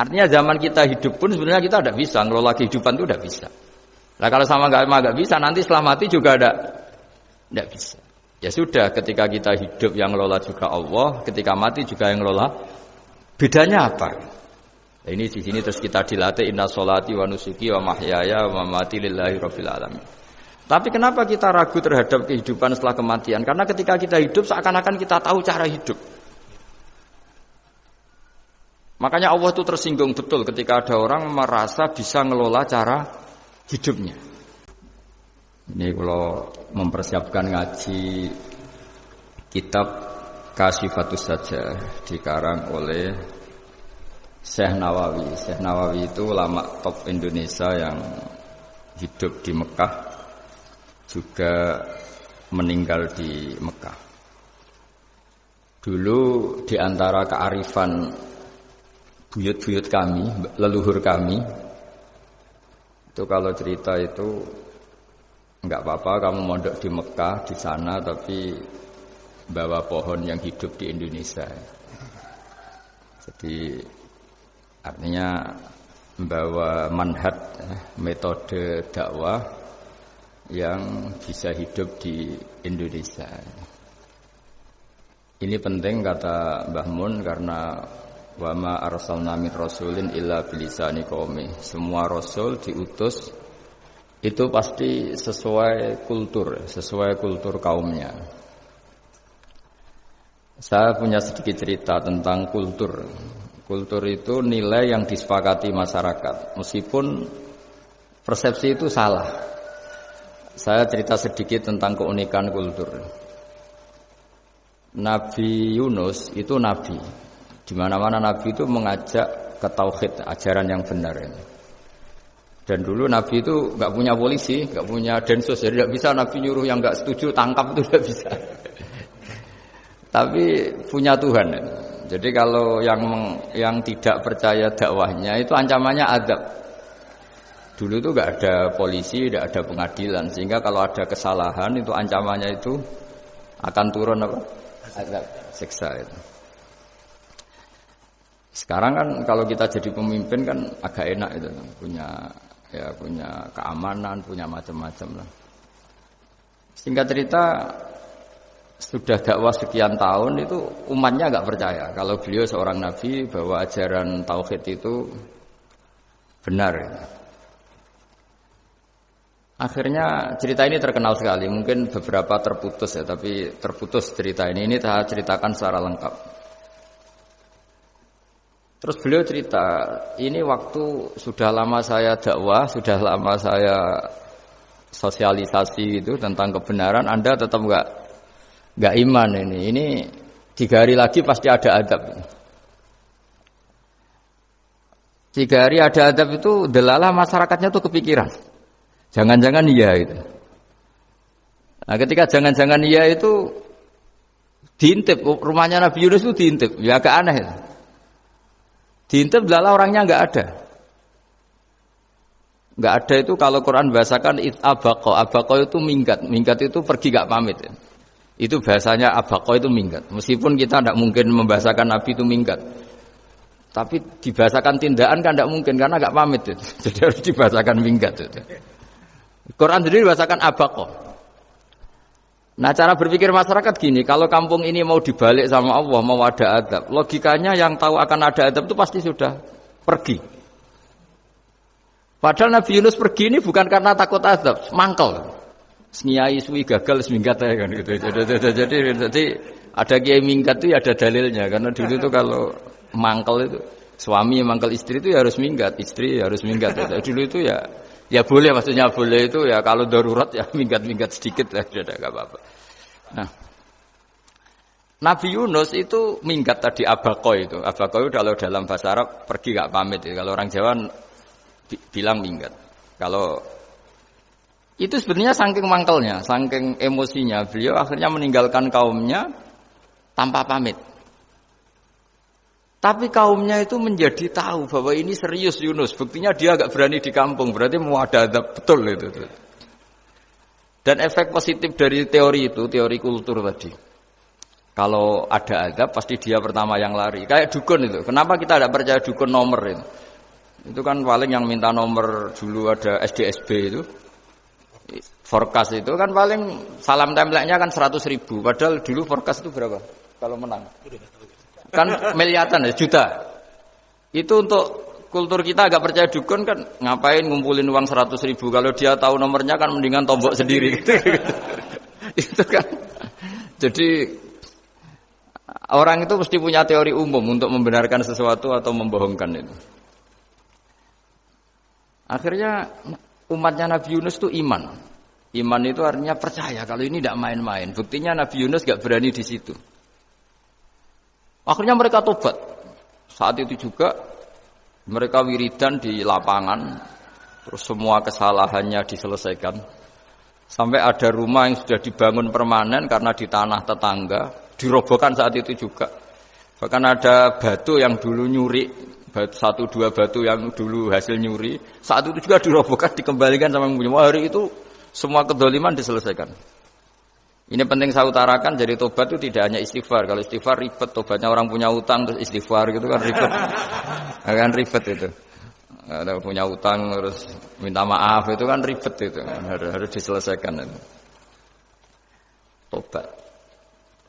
Artinya zaman kita hidup pun sebenarnya kita tidak bisa ngelola kehidupan itu tidak bisa. Nah kalau sama agama nggak bisa, nanti setelah mati juga tidak bisa. Ya sudah, ketika kita hidup yang ngelola juga Allah, ketika mati juga yang ngelola. Bedanya apa? Nah, ini di sini terus kita dilatih inna sholati wa nusuki wa mahyaya wa mamati lillahi rabbil alamin. Tapi kenapa kita ragu terhadap kehidupan setelah kematian? Karena ketika kita hidup seakan-akan kita tahu cara hidup. Makanya Allah itu tersinggung betul ketika ada orang merasa bisa ngelola cara hidupnya. Ini kalau mempersiapkan ngaji kitab Kasyifatus Sajjah dikarang oleh Syekh Nawawi. Syekh Nawawi itu ulama top Indonesia yang hidup di Mekah, juga meninggal di Mekah. Dulu di antara kearifan buyut-buyut kami, leluhur kami, itu kalau cerita itu enggak apa-apa kamu mondok di Mekah di sana tapi bawa pohon yang hidup di Indonesia. Jadi artinya membawa manhaj, metode dakwah yang bisa hidup di Indonesia. Ini penting kata Mbah Mun karena wa ma arsalna min rasulin illa bilisani qaumi. Semua rasul diutus itu pasti sesuai kultur kaumnya. Saya punya sedikit cerita tentang kultur. Kultur itu nilai yang disepakati masyarakat, meskipun persepsi itu salah. Saya cerita sedikit tentang keunikan kultur. Nabi Yunus itu nabi. Di mana-mana Nabi itu mengajak ke tauhid, ajaran yang benar. Dan dulu Nabi itu nggak punya polisi, nggak punya densus, jadi tidak bisa Nabi nyuruh yang nggak setuju tangkap, itu tidak bisa. Tapi punya Tuhan. Jadi kalau yang tidak percaya dakwahnya itu ancamannya azab. Dulu itu nggak ada polisi, tidak ada pengadilan, sehingga kalau ada kesalahan itu ancamannya itu akan turun apa? Azab, siksa itu. Sekarang kan kalau kita jadi pemimpin kan agak enak itu, punya keamanan, punya macam-macam lah. Singkat cerita, sudah dakwah sekian tahun itu umatnya nggak percaya kalau beliau seorang nabi bahwa ajaran tauhid itu benar. Akhirnya cerita ini terkenal sekali, mungkin beberapa terputus ya, tapi terputus cerita ini saya ceritakan secara lengkap. Terus beliau cerita, ini waktu sudah lama saya dakwah, sudah lama saya sosialisasi itu tentang kebenaran, Anda tetap nggak iman ini. Ini 3 hari lagi pasti ada adab. 3 hari ada adab itu delalah masyarakatnya tuh kepikiran. Jangan-jangan iya itu. Nah, ketika jangan-jangan iya itu diintip, rumahnya Nabi Yunus itu diintip, ya agak aneh itu. Diintip adalah orangnya enggak ada. Enggak ada itu kalau Quran bahasakan abaqo itu minggat. Minggat itu pergi enggak pamit. Ya. Itu bahasanya abaqo itu minggat. Meskipun kita enggak mungkin membahasakan Nabi itu minggat. Tapi dibahasakan tindakan kan enggak mungkin karena enggak pamit itu. Jadi harus dibahasakan minggat itu. Quran sendiri bahasakan abaqo. Nah cara berpikir masyarakat gini, kalau kampung ini mau dibalik sama Allah, mau ada adab, logikanya yang tahu akan ada adab itu pasti sudah pergi. Padahal Nabi Yunus pergi ini bukan karena takut adab, mangkel. Nyai suwi gagal seminggat ya kan gitu. Jadi ada kiai minggat itu ya ada dalilnya, karena dulu itu kalau mangkel itu suami yang mangkel istri itu ya harus minggat, istri ya harus minggat. Dulu itu ya boleh, maksudnya boleh itu ya kalau darurat ya minggat-minggat sedikit lah, tidak apa-apa. Nah, Nabi Yunus itu minggat tadi abaqo itu. Abaqo itu kalau dalam bahasa Arab pergi gak pamit. Ya. Kalau orang Jawa bilang minggat. Kalau itu sebenarnya saking mangkelnya, saking emosinya, beliau akhirnya meninggalkan kaumnya tanpa pamit. Tapi kaumnya itu menjadi tahu bahwa ini serius Yunus. Buktinya dia agak berani di kampung. Berarti mau ada adab betul itu. Dan efek positif dari teori itu, teori kultur tadi. Kalau ada azab pasti dia pertama yang lari. Kayak dukun itu. Kenapa kita tidak percaya dukun nomor itu? Itu kan paling yang minta nomor dulu ada SDSB itu. Forecast itu kan paling salam template-nya kan 100.000. Padahal dulu forecast itu berapa? Kalau menang. Kan miliaran ya, juta. Itu untuk kultur kita agak percaya dukun kan ngapain ngumpulin uang 100.000. Kalau dia tahu nomornya kan mendingan tombok sendiri. Itu kan. Jadi orang itu mesti punya teori umum untuk membenarkan sesuatu atau membohongkan itu. Akhirnya umatnya Nabi Yunus itu iman. Iman itu artinya percaya kalau ini tidak main-main. Buktinya Nabi Yunus gak berani di situ. Akhirnya mereka tobat. Saat itu juga mereka wiridan di lapangan. Terus semua kesalahannya diselesaikan. Sampai ada rumah yang sudah dibangun permanen karena di tanah tetangga. Dirobohkan saat itu juga. Bahkan ada batu yang dulu nyuri, satu dua batu yang dulu hasil nyuri, saat itu juga dirobohkan, dikembalikan sama yang punya. Hari itu semua kedoliman diselesaikan. Ini penting saya utarakan, jadi tobat itu tidak hanya istighfar. Kalau istighfar ribet, tobatnya orang punya utang terus istighfar gitu kan ribet. Kan ribet itu. Ada punya utang terus minta maaf itu kan ribet itu. Harus diselesaikan itu.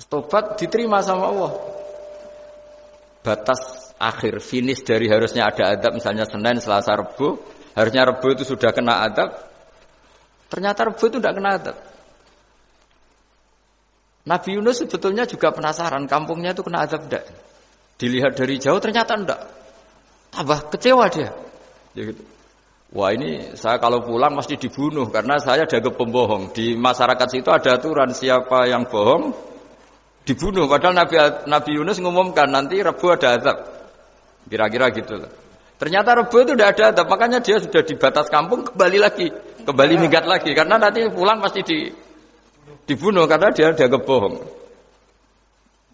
Tobat diterima sama Allah. Batas akhir finish dari harusnya ada adab misalnya Senin, Selasa, Rabu, harusnya Rabu itu sudah kena adab. Ternyata Rabu itu tidak kena adab. Nabi Yunus sebetulnya juga penasaran kampungnya itu kena adab tidak. Dilihat dari jauh ternyata tidak. Tambah kecewa dia. Gitu. Wah ini saya kalau pulang mesti dibunuh karena saya dianggap pembohong. Di masyarakat situ ada aturan siapa yang bohong dibunuh. Padahal Nabi Yunus ngumumkan nanti Rebu ada azab. Kira-kira gitu loh. Ternyata Rebu itu tidak ada azab. Makanya dia sudah di batas kampung kembali lagi. Kembali minggat lagi. Karena nanti pulang pasti dibunuh. Karena dia dianggap bohong.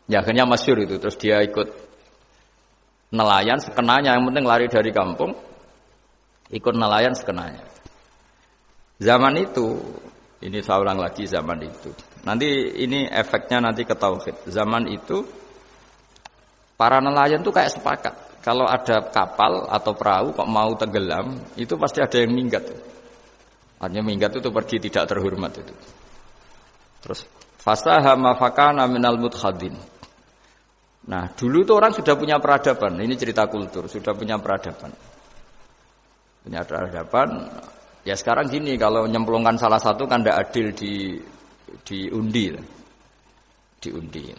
Ya akhirnya masyhur itu. Terus dia ikut nelayan sekenanya. Yang penting lari dari kampung. Ikut nelayan sekenanya. Zaman itu. Ini saya ulang lagi zaman itu. Nanti ini efeknya nanti ke tauhid. Zaman itu para nelayan tuh kayak sepakat. Kalau ada kapal atau perahu kok mau tenggelam, itu pasti ada yang minggat. Artinya minggat itu pergi tidak terhormat itu. Terus fasahama fakana minal mudkhadin. Nah, dulu itu orang sudah punya peradaban. Ini cerita kultur, sudah punya peradaban. Punya peradaban. Ya sekarang gini, kalau nyemplungkan salah satu kan tidak adil diundi.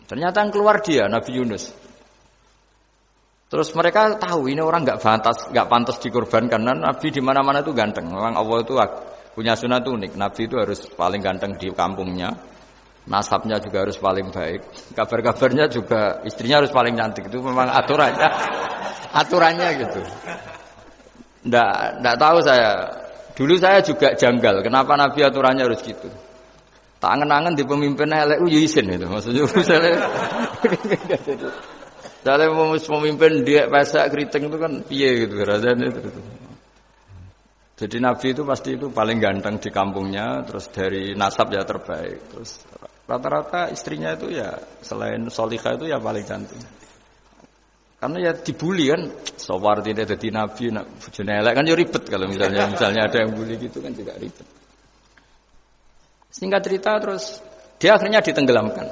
Ternyata yang keluar dia Nabi Yunus. Terus mereka tahu ini orang nggak pantas dikorbankan. Karena Nabi di mana-mana itu ganteng. Memang Allah itu punya sunah itu unik. Nabi itu harus paling ganteng di kampungnya. Nasabnya juga harus paling baik. Kabar-kabarnya juga istrinya harus paling cantik. Itu memang aturannya gitu. Nggak tahu saya. Dulu saya juga janggal, kenapa Nabi aturannya harus gitu. Tak angen-angen di pemimpinnya elek izin itu. Maksudnya saya mau pemimpin dia pasak keriting itu kan piye gitu rasanya itu. Jadi Nabi itu pasti itu paling ganteng di kampungnya, terus dari nasab ya terbaik. Terus rata-rata istrinya itu ya selain solihah itu ya paling cantik. Karena ya dibully kan, sawar tidak jadi nabi, bojone elek kan ya ribet kalau misalnya ada yang bully gitu kan juga ribet. Singkat cerita terus dia akhirnya ditenggelamkan,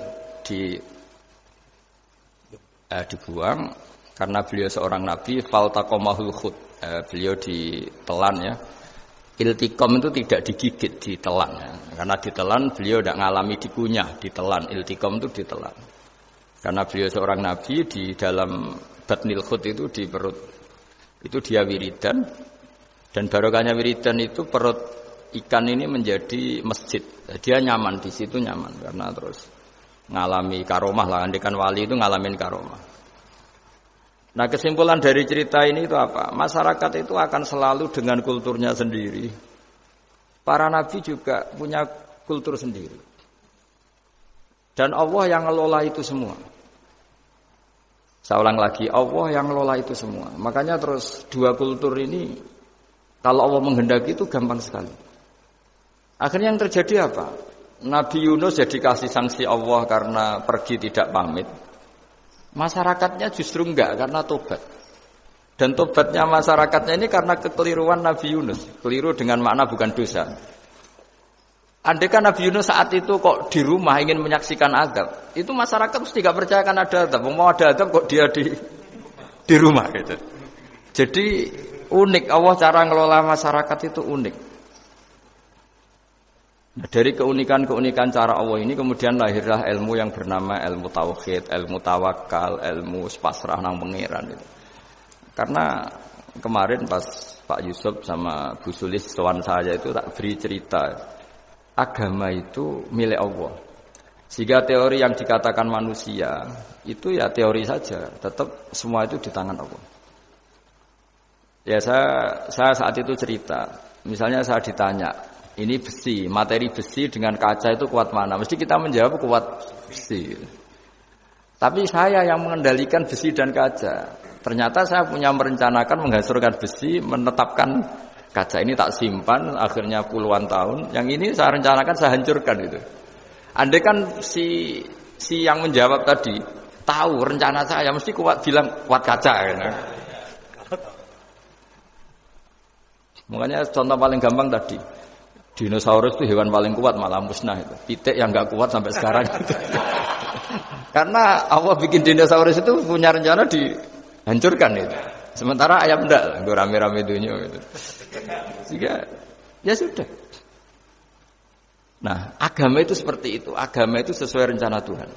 dibuang karena beliau seorang nabi, faltaqamahul khut, beliau ditelan ya. Iltiqam itu tidak digigit, ditelan ya. Karena ditelan beliau tidak ngalami dikunyah, ditelan. Iltiqam itu ditelan. Karena beliau seorang nabi di dalam batnil khut itu di perut itu dia wiridan dan barokahnya wiridan itu perut ikan ini menjadi masjid. Dia nyaman di situ nyaman karena terus ngalami karomah lah. Andikan wali itu ngalamin karomah. Nah kesimpulan dari cerita ini itu apa? Masyarakat itu akan selalu dengan kulturnya sendiri. Para nabi juga punya kultur sendiri. Dan Allah yang ngelola itu semua. Saya ulang lagi, Allah yang ngelola itu semua. Makanya terus dua kultur ini, kalau Allah menghendaki itu gampang sekali. Akhirnya yang terjadi apa? Nabi Yunus jadi kasih sanksi Allah karena pergi tidak pamit. Masyarakatnya justru enggak karena tobat. Dan tobatnya masyarakatnya ini karena kekeliruan Nabi Yunus. Keliru dengan makna bukan dosa. Andai kan Nabi Yunus saat itu kok di rumah ingin menyaksikan azab, itu masyarakat mesti tidak percaya akan ada azab. Mau ada azab kok dia di rumah gitu. Jadi unik Allah cara ngelola masyarakat itu unik. Nah, dari keunikan-keunikan cara Allah ini kemudian lahirlah ilmu yang bernama ilmu tauhid, ilmu tawakal, ilmu pasrah nang pangeran itu. Karena kemarin pas Pak Yusuf sama Bu Sulis sowan saya itu tak beri cerita agama itu milik Allah. Sehingga teori yang dikatakan manusia itu ya teori saja, tetap semua itu di tangan Allah. Ya saya saat itu cerita, misalnya saya ditanya, ini besi, materi besi dengan kaca itu kuat mana? Mesti kita menjawab kuat besi. Tapi saya yang mengendalikan besi dan kaca. Ternyata saya punya merencanakan menghancurkan besi, menetapkan kaca ini tak simpan, akhirnya puluhan tahun. Yang ini saya rencanakan saya hancurkan itu. Andai kan si yang menjawab tadi tahu rencana saya, mesti kuat bilang kuat kaca. Gitu. Makanya contoh paling gampang tadi, dinosaurus itu hewan paling kuat malah musnah itu. Pitik yang nggak kuat sampai sekarang. Itu. Karena Allah bikin dinosaurus itu punya rencana dihancurkan itu. Sementara ayam enggak, gue rame-rame dunia gitu. Sehingga ya sudah. Nah, agama itu seperti itu. Agama itu sesuai rencana Tuhan.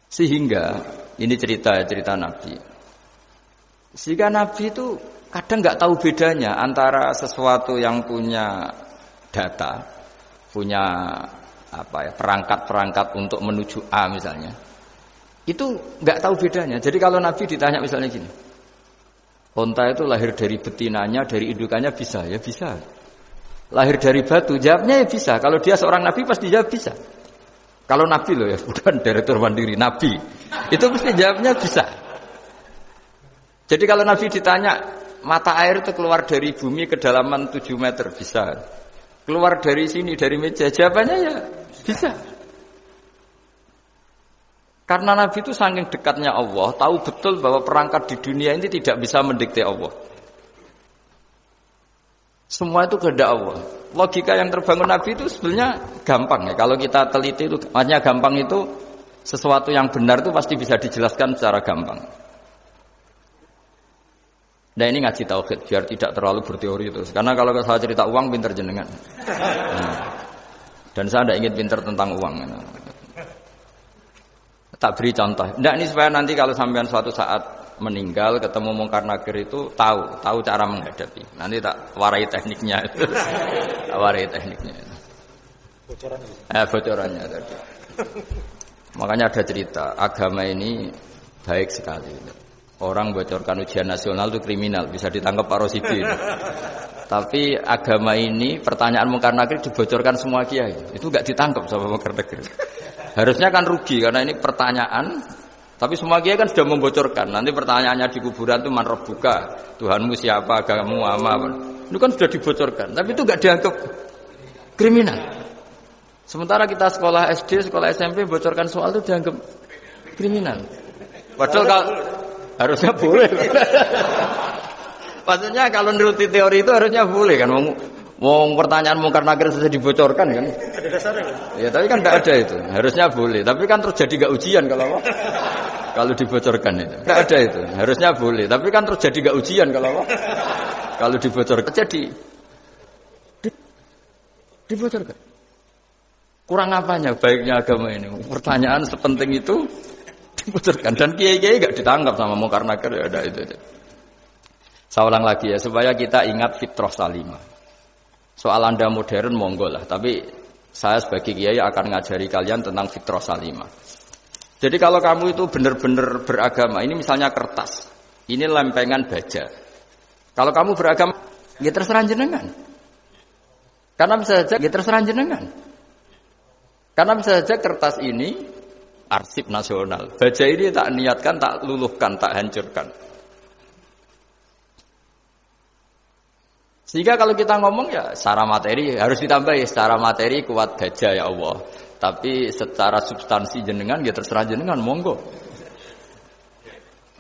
Sehingga ini cerita Nabi. Sehingga Nabi itu kadang nggak tahu bedanya antara sesuatu yang punya data, punya perangkat-perangkat untuk menuju A misalnya. Itu nggak tahu bedanya. Jadi kalau Nabi ditanya misalnya gini, onta itu lahir dari betinanya, dari indukannya bisa, ya bisa. Lahir dari batu, jawabnya ya bisa. Kalau dia seorang Nabi pasti jawab bisa. Kalau Nabi loh ya, bukan direktur mandiri, Nabi. Itu pasti jawabnya bisa. Jadi kalau Nabi ditanya, mata air itu keluar dari bumi kedalaman 7 meter, bisa. Keluar dari sini, dari meja, jawabannya ya bisa. Karena Nabi itu saking dekatnya Allah, tahu betul bahwa perangkat di dunia ini tidak bisa mendikte Allah. Semua itu kehendak Allah. Logika yang terbangun Nabi itu sebenarnya gampang ya. Kalau kita teliti itu, makanya gampang itu sesuatu yang benar itu pasti bisa dijelaskan secara gampang. Nah ini ngaji tauhid biar tidak terlalu berteori terus. Karena kalau saya cerita uang pinter jenengan. Dan saya tidak ingin pinter tentang uang. Tak beri contoh. Nah ini supaya nanti kalau sampean suatu saat meninggal ketemu mungkar nakir itu tahu cara menghadapi. Nanti tak warai tekniknya itu. Warai tekniknya. Bocorannya tadi. Makanya ada cerita agama ini baik sekali. Orang bocorkan ujian nasional itu kriminal, bisa ditangkap Pak Rosibi. Tapi agama ini pertanyaan mungkar nakir dibocorkan semua kiai. Itu enggak ditangkap sama mungkar nakir. Harusnya kan rugi karena ini pertanyaan. Tapi semua kiai kan sudah membocorkan. Nanti pertanyaannya di kuburan itu man rabbuka, Tuhanmu siapa, agamamu apa. Itu kan sudah dibocorkan. Tapi itu enggak dianggap kriminal. Sementara kita sekolah SD, sekolah SMP bocorkan soal itu dianggap kriminal. Padahal kalau harusnya boleh. Maksudnya kalau menuruti teori itu harusnya boleh kan. Mau pertanyaan mungkar nakir saja dibocorkan kan. Ada dasarnya kan? Ya tapi kan tidak ada itu. Harusnya boleh. Tapi kan terus jadi nggak ujian kalau dibocorkan itu. Tidak ada itu. Harusnya boleh. Tapi kan terus jadi nggak ujian kalau dibocorkan. Jadi dibocorkan. Kurang apanya baiknya agama ini? Pertanyaan sepenting itu dibocorkan dan kiai-kiai enggak ditangkap sama mungkar nakir ya ada itu. Saya ulang lagi ya supaya kita ingat fitrah salimah. Soal Anda modern monggo lah, tapi saya sebagai kiai akan ngajari kalian tentang fitrah salimah. Jadi kalau kamu itu benar-benar beragama, ini misalnya kertas, ini lempengan baja. Kalau kamu beragama, ya terserah jenengan. Karena bisa saja ya terserah jenengan. Karena bisa saja kertas ini arsip nasional. Baja ini tak niatkan, tak luluhkan, tak hancurkan. Sehingga kalau kita ngomong ya secara materi harus ditambah ya secara materi kuat gajah ya Allah. Tapi secara substansi jenengan ya terserah jenengan monggo.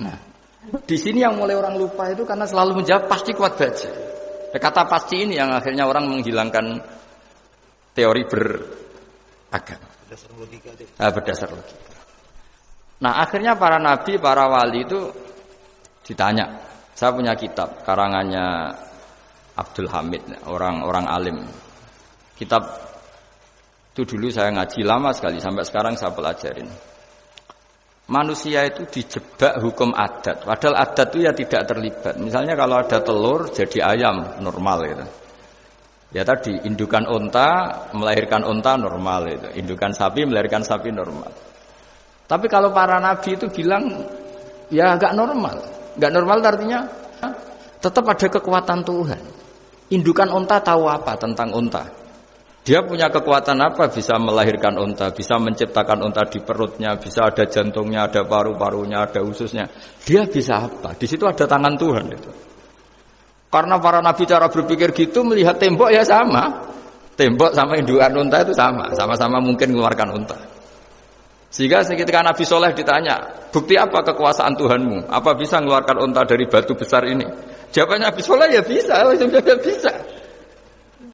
Nah, di sini yang mulai orang lupa itu karena selalu menjawab pasti kuat gajah. Kata pasti ini yang akhirnya orang menghilangkan teori beragama. Berdasar logika. Nah, akhirnya para nabi, para wali itu ditanya. Saya punya kitab karangannya Abdul Hamid, orang alim. Kitab itu dulu saya ngaji lama sekali, sampai sekarang saya pelajarin. Manusia itu dijebak hukum adat, padahal adat itu ya tidak terlibat. Misalnya kalau ada telur jadi ayam normal gitu. Ya tadi indukan unta melahirkan unta normal itu, indukan sapi melahirkan sapi normal. Tapi kalau para nabi itu bilang ya enggak normal. Enggak normal artinya tetap ada kekuatan Tuhan. Indukan unta tahu apa tentang unta? Dia punya kekuatan apa? Bisa melahirkan unta, bisa menciptakan unta di perutnya, bisa ada jantungnya, ada paru-parunya, ada ususnya. Dia bisa apa? Di situ ada tangan Tuhan itu. Karena para nabi cara berpikir gitu melihat tembok ya sama. Tembok sama indukan unta itu sama, sama-sama mungkin mengeluarkan unta. Sehingga ketika Nabi Soleh ditanya, bukti apa kekuasaan Tuhanmu? Apa bisa mengeluarkan unta dari batu besar ini? Jawabannya Nabi Soleh ya bisa, ya bisa.